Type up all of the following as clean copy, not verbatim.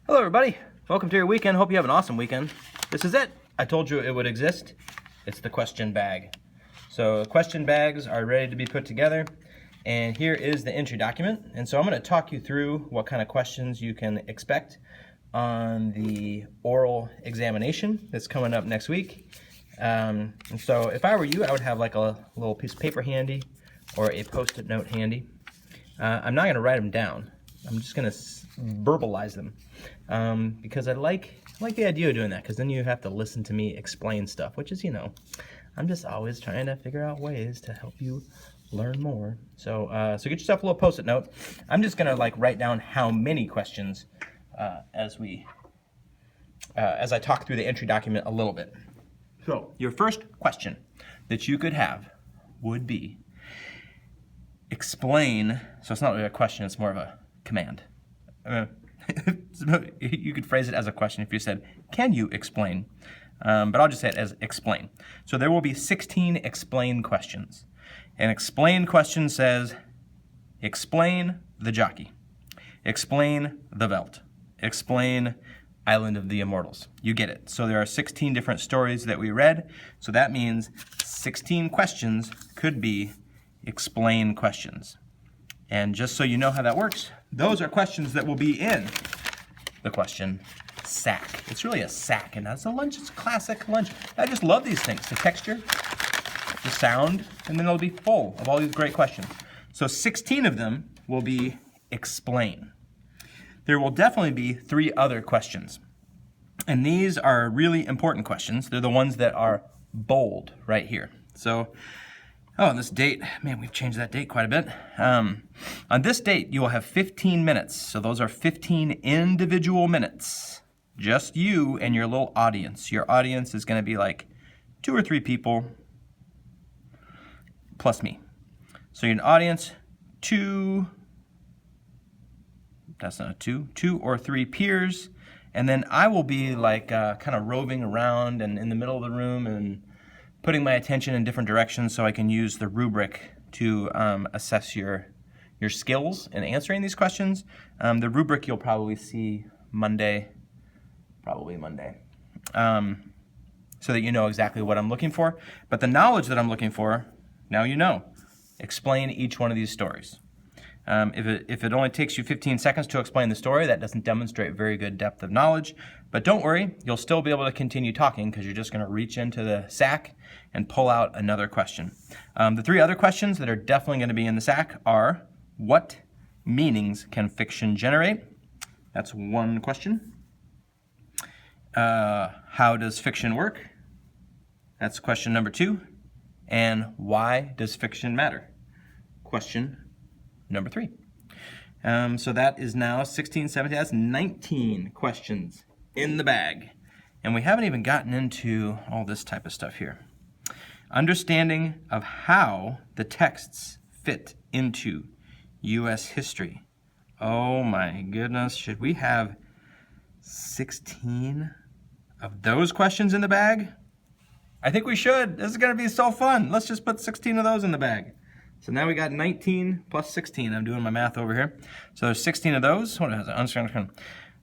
Hello everybody, welcome to your weekend. Hope you have an awesome weekend. This is it. I told you it would exist. It's the question bag. So question bags are ready to be put together, and here is the entry document. And so I'm going to talk you through what kind of questions you can expect on the oral examination that's coming up next week. And so if I were you, I would have like a little piece of paper handy or a post-it note handy. I'm not going to write them down. I'm just going to verbalize them because I like the idea of doing that, because then you have to listen to me explain stuff, which is, I'm just always trying to figure out ways to help you learn more. So so get yourself a little post-it note. I'm just going to write down how many questions as I talk through the entry document a little bit. So your first question that you could have would be explain. So it's not really a question, it's more of a command. You could phrase it as a question if you said, can you explain? But I'll just say it as explain. So there will be 16 explain questions. An explain question says, explain the jockey, explain the Veld, explain Island of the Immortals. You get it. So there are 16 different stories that we read. So that means 16 questions could be explain questions. And just so you know how that works, those are questions that will be in the question sack. It's really a sack, and that's a lunch. It's a classic lunch. I just love these things. The texture, the sound, and then it'll be full of all these great questions. So 16 of them will be explain. There will definitely be 3 other questions. And these are really important questions. They're the ones that are bold right here. So, on this date, man, we've changed that date quite a bit. On this date, you will have 15 minutes. So those are 15 individual minutes. Just you and your little audience. Your audience is going to be like 2 or 3 people plus me. So your audience, 2 or 3 peers. And then I will be kind of roving around and in the middle of the room and putting my attention in different directions so I can use the rubric to assess your skills in answering these questions. The rubric you'll probably see probably Monday, so that you know exactly what I'm looking for. But the knowledge that I'm looking for, now you know. Explain each one of these stories. If it only takes you 15 seconds to explain the story, that doesn't demonstrate very good depth of knowledge. But don't worry, you'll still be able to continue talking because you're just going to reach into the sack and pull out another question. The 3 other questions that are definitely going to be in the sack are, what meanings can fiction generate? That's one question. How does fiction work? That's question number 2. And why does fiction matter? Question number 3. So that is now 16, 17, that's 19 questions in the bag. And we haven't even gotten into all this type of stuff here. Understanding of how the texts fit into U.S. history. Oh my goodness, should we have 16 of those questions in the bag? I think we should. This is going to be so fun. Let's just put 16 of those in the bag. So now we got 19 plus 16. I'm doing my math over here. So there's 16 of those. What is it?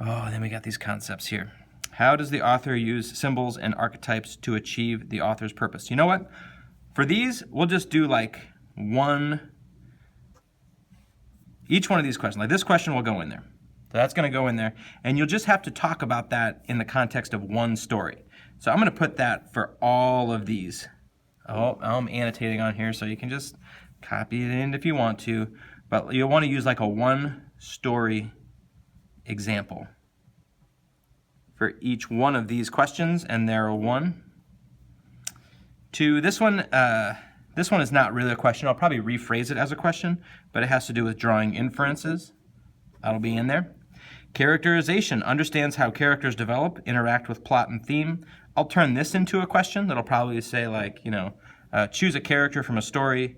Oh, then we got these concepts here. How does the author use symbols and archetypes to achieve the author's purpose? You know what? For these, we'll just do each one of these questions. Like this question will go in there. So that's going to go in there. And you'll just have to talk about that in the context of one story. So I'm going to put that for all of these. Oh, I'm annotating on here, so you can just copy it in if you want to. But you'll want to use like a 1-story example for each one of these questions. And there are 1, 2. This one is not really a question. I'll probably rephrase it as a question, but it has to do with drawing inferences. That'll be in there. Characterization understands how characters develop, interact with plot and theme. I'll turn this into a question that'll probably say choose a character from a story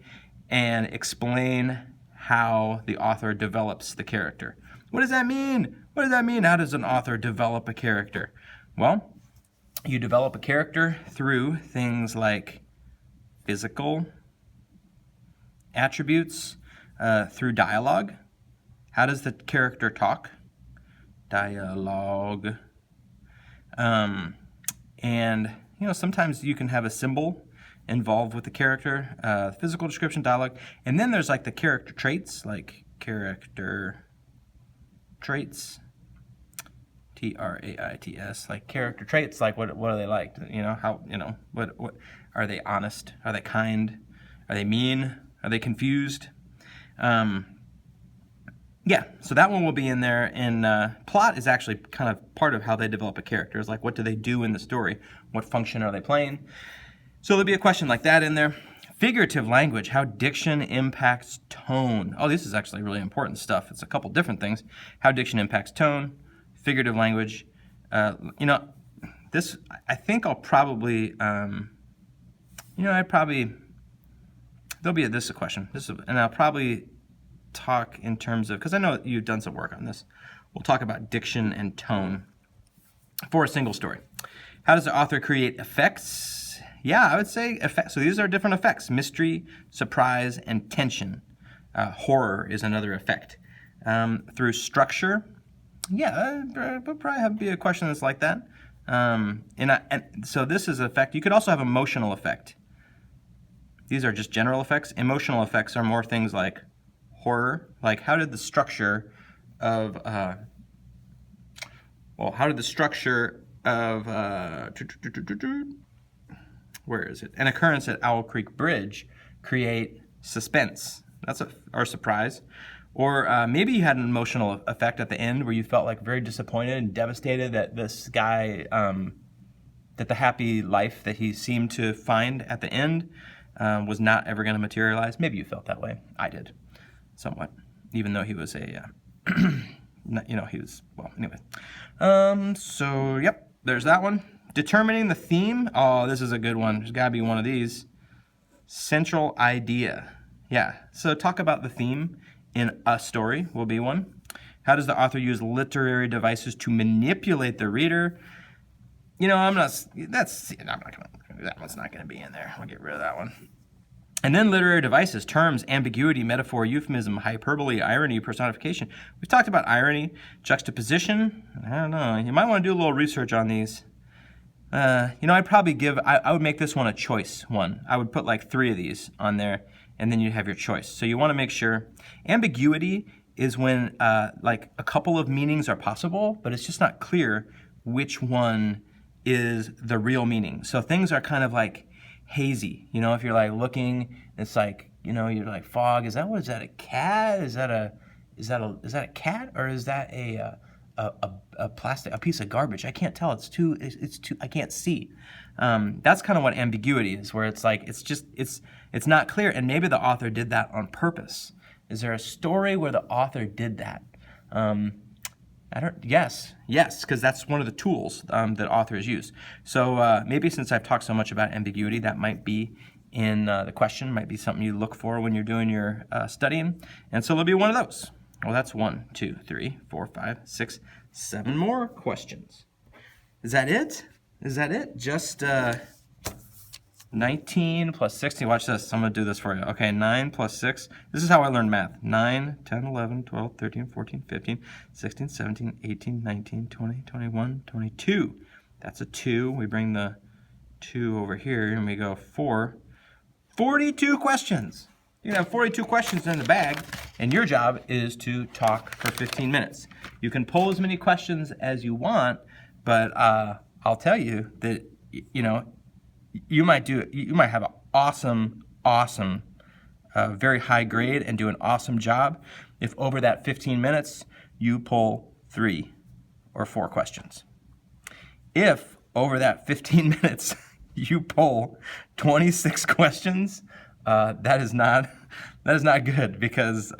and explain how the author develops the character. What does that mean? What does that mean? How does an author develop a character? Well, you develop a character through things like physical attributes, through dialogue. How does the character talk? dialogue. And, you know, sometimes you can have a symbol involved with the character, physical description, dialogue. And then there's like the character traits, like character traits, Traits, like character traits, like what are they like? You know, how, you know, what are they honest? Are they kind? Are they mean? Are they confused? Yeah, so that one will be in there. And plot is actually kind of part of how they develop a character. It's like, what do they do in the story? What function are they playing? So there'll be a question like that in there. Figurative language, how diction impacts tone. Oh, this is actually really important stuff. It's a couple different things. How diction impacts tone, figurative language. You know, this, I think I'll probably, you know, there'll be a question. And I'll probably talk in terms of, because I know you've done some work on this. We'll talk about diction and tone for a single story. How does the author create effects? Yeah, I would say effects. So these are different effects: mystery, surprise, and tension. Horror is another effect. Through structure, yeah, we'll probably be a question that's like that. And so this is effect. You could also have emotional effect. These are just general effects. Emotional effects are more things like horror, like how did the structure of where is it? An occurrence at Owl Creek Bridge create suspense? Or surprise. Or maybe you had an emotional effect at the end where you felt like very disappointed and devastated that this guy, that the happy life that he seemed to find at the end was not ever going to materialize. Maybe you felt that way. I did. Somewhat, even though he was a, you know, he was, well, anyway. So, yep, there's that one. Determining the theme. Oh, this is a good one. There's got to be one of these. Central idea. Yeah, so talk about the theme in a story will be one. How does the author use literary devices to manipulate the reader? You know, that one's not going to be in there. We'll get rid of that one. And then literary devices, terms, ambiguity, metaphor, euphemism, hyperbole, irony, personification. We've talked about irony, juxtaposition. I don't know. You might want to do a little research on these. You know, I would make this one a choice one. I would put like 3 of these on there, and then you have your choice. So you want to make sure. Ambiguity is when like a couple of meanings are possible, but it's just not clear which one is the real meaning. So things are kind of like hazy, you know, if you're like looking, it's like, you know, you're like fog. Is that a cat? Is that a cat, or is that a plastic, a piece of garbage? I can't tell. It's too. I can't see. That's kind of what ambiguity is, where it's like it's not clear, and maybe the author did that on purpose. Is there a story where the author did that? Yes, because that's one of the tools that authors use. So maybe since I've talked so much about ambiguity, that might be in the question, might be something you look for when you're doing your studying. And so there'll be one of those. Well, that's 1, 2, 3, 4, 5, 6, 7 more questions. Is that it? Just 19 plus 16. Watch this. I'm going to do this for you. Okay, 9 plus 6. This is how I learned math. 9, 10, 11, 12, 13, 14, 15, 16, 17, 18, 19, 20, 21, 22. That's a 2. We bring the 2 over here, and we go 4. 42 questions. You can have 42 questions in the bag, and your job is to talk for 15 minutes. You can pull as many questions as you want, but I'll tell you that, you know, you might have an awesome, very high grade and do an awesome job if over that 15 minutes you pull 3 or 4 questions. If over that 15 minutes you pull 26 questions, that is not good, because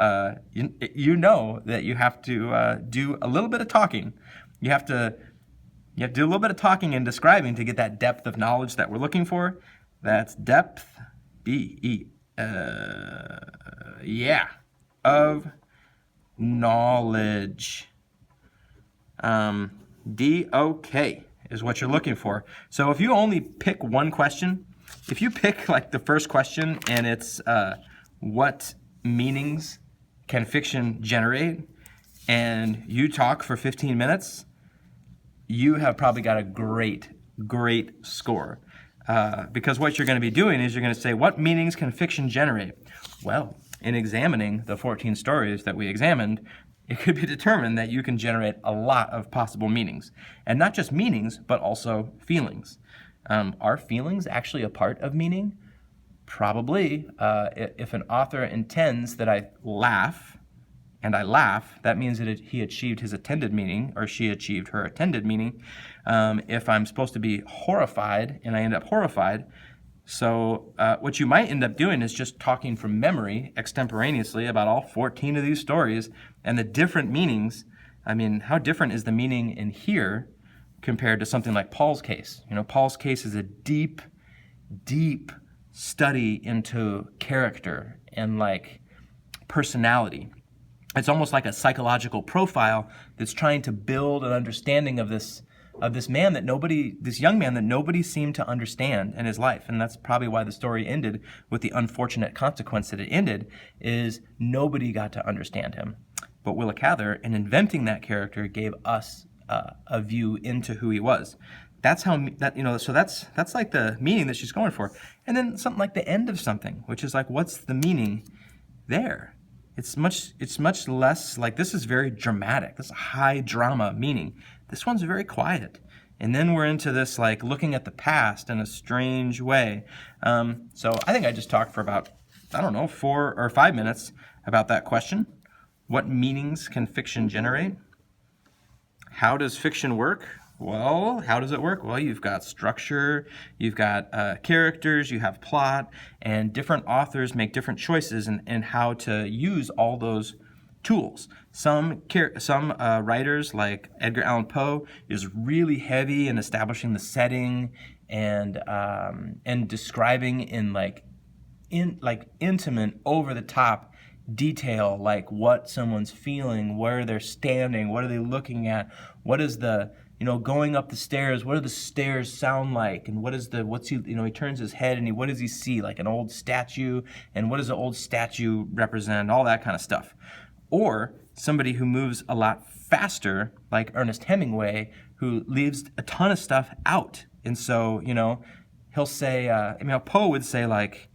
you know that you have to do a little bit of talking. You have to do a little bit of talking and describing to get that depth of knowledge that we're looking for. That's depth, of knowledge. D-O-K is what you're looking for. So if you only pick one question, if you pick like the first question and it's what meanings can fiction generate, and you talk for 15 minutes, you have probably got a great score. Because what you're going to be doing is you're going to say, what meanings can fiction generate? Well, in examining the 14 stories that we examined, it could be determined that you can generate a lot of possible meanings. And not just meanings, but also feelings. Are feelings actually a part of meaning? Probably. If an author intends that I laugh, and I laugh, that means that he achieved his intended meaning, or she achieved her intended meaning. If I'm supposed to be horrified, and I end up horrified, so what you might end up doing is just talking from memory extemporaneously about all 14 of these stories and the different meanings. I mean, how different is the meaning in here compared to something like Paul's case? You know, Paul's case is a deep study into character and like personality. It's almost like a psychological profile that's trying to build an understanding of this young man that nobody seemed to understand in his life. And that's probably why the story ended with the unfortunate consequence that it ended, is nobody got to understand him. But Willa Cather, in inventing that character, gave us a view into who he was. That's how so that's like the meaning that she's going for. And then something like the end of something, which is like, what's the meaning there? It's much less like, this is very dramatic. This is a high drama meaning. This one's very quiet. And then we're into this like looking at the past in a strange way. So I think I just talked for about, 4 or 5 minutes about that question. What meanings can fiction generate? How does fiction work? Well, how does it work? Well, you've got structure, you've got characters, you have plot, and different authors make different choices in how to use all those tools. Some writers, like Edgar Allan Poe, is really heavy in establishing the setting and describing in intimate, over the top detail, like what someone's feeling, where they're standing, what are they looking at, what is the going up the stairs, what do the stairs sound like, and he turns his head and what does he see, like an old statue, and what does the old statue represent, all that kind of stuff. Or somebody who moves a lot faster, like Ernest Hemingway, who leaves a ton of stuff out. And so, he'll say, Poe would say like,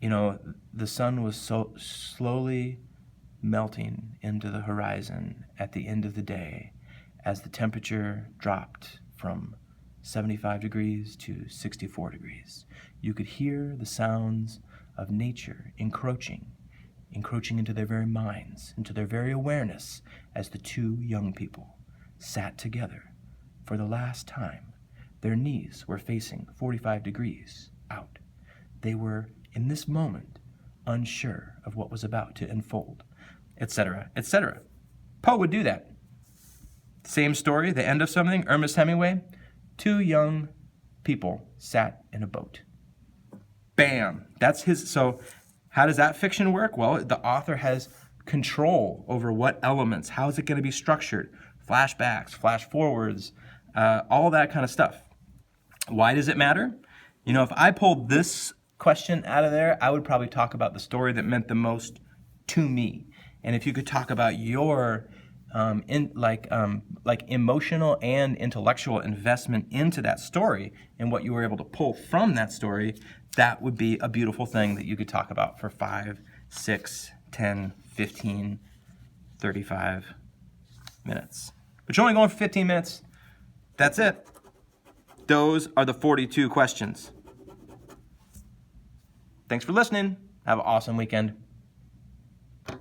the sun was so slowly melting into the horizon at the end of the day, as the temperature dropped from 75 degrees to 64 degrees. You could hear the sounds of nature encroaching into their very minds, into their very awareness, as the two young people sat together for the last time. Their knees were facing 45 degrees out. They were, in this moment, unsure of what was about to unfold, etc., etc. Poe would do that. Same story, the end of something, Ernest Hemingway, 2 young people sat in a boat. Bam! That's his. So how does that fiction work? Well, the author has control over what elements, how is it going to be structured, flashbacks, flash forwards, all that kind of stuff. Why does it matter? If I pulled this question out of there, I would probably talk about the story that meant the most to me. And if you could talk about your emotional and intellectual investment into that story and what you were able to pull from that story, that would be a beautiful thing that you could talk about for 5, 6, 10, 15, 35 minutes. But you're only going for 15 minutes. That's it. Those are the 42 questions. Thanks for listening. Have an awesome weekend.